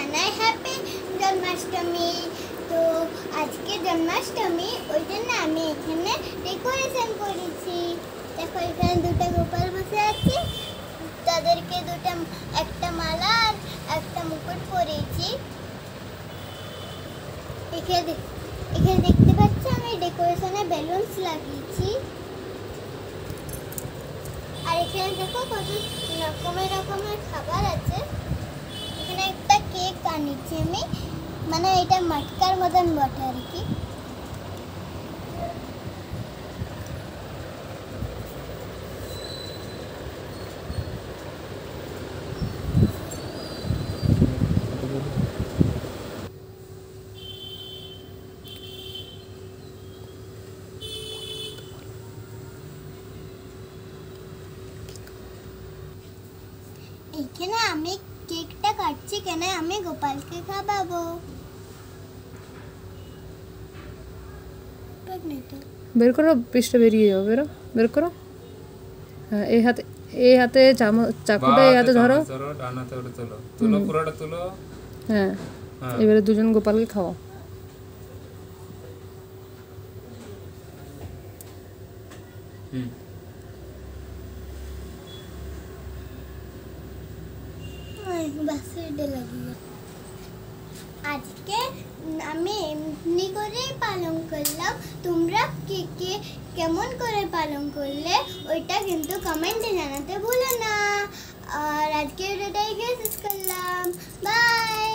জানাই হ্যাপি জন্মাষ্টমী। তো আজকে জন্মাষ্টমী, ওই জন্য আমি এখানে ডেকোরেশন করেছি। দেখো এখানে দুটো গোপাল বসে আছে, তাদেরকে একটা মালা আর একটা মুকুট পরিয়েছি। এখানে দেখতে পাচ্ছ আমি ডেকোরেশনে বেলুনস লাগিয়েছি। আর এখানে দেখো কত রকমের খাবার আছে। এখানে একটা কেক আনিয়েছি আমি, মানে এটা মটকার মতন বটে আর কি। এখানে আমি কেকটা কাটছি কেন, আমি গোপালকে খাওয়াবো। বের করো, পিসটা বেরিয়ে যাও, বের করো। হ্যাঁ, এই হাতে চাকুটা এই হাতে ধরো, ডান হাতে ওটা তুলো, পুরোটা তুলো। হ্যাঁ, এবারে দুজন গোপালকে খাওয়াও। আজকে আমি এমনি করেই পালন করলাম। তোমরা কে কেমন করে পালন করলে ওইটা কিন্তু কমেন্টে জানাতে ভুলো না। আর আজকে ভিডিওটা শেষ করলাম। বাই।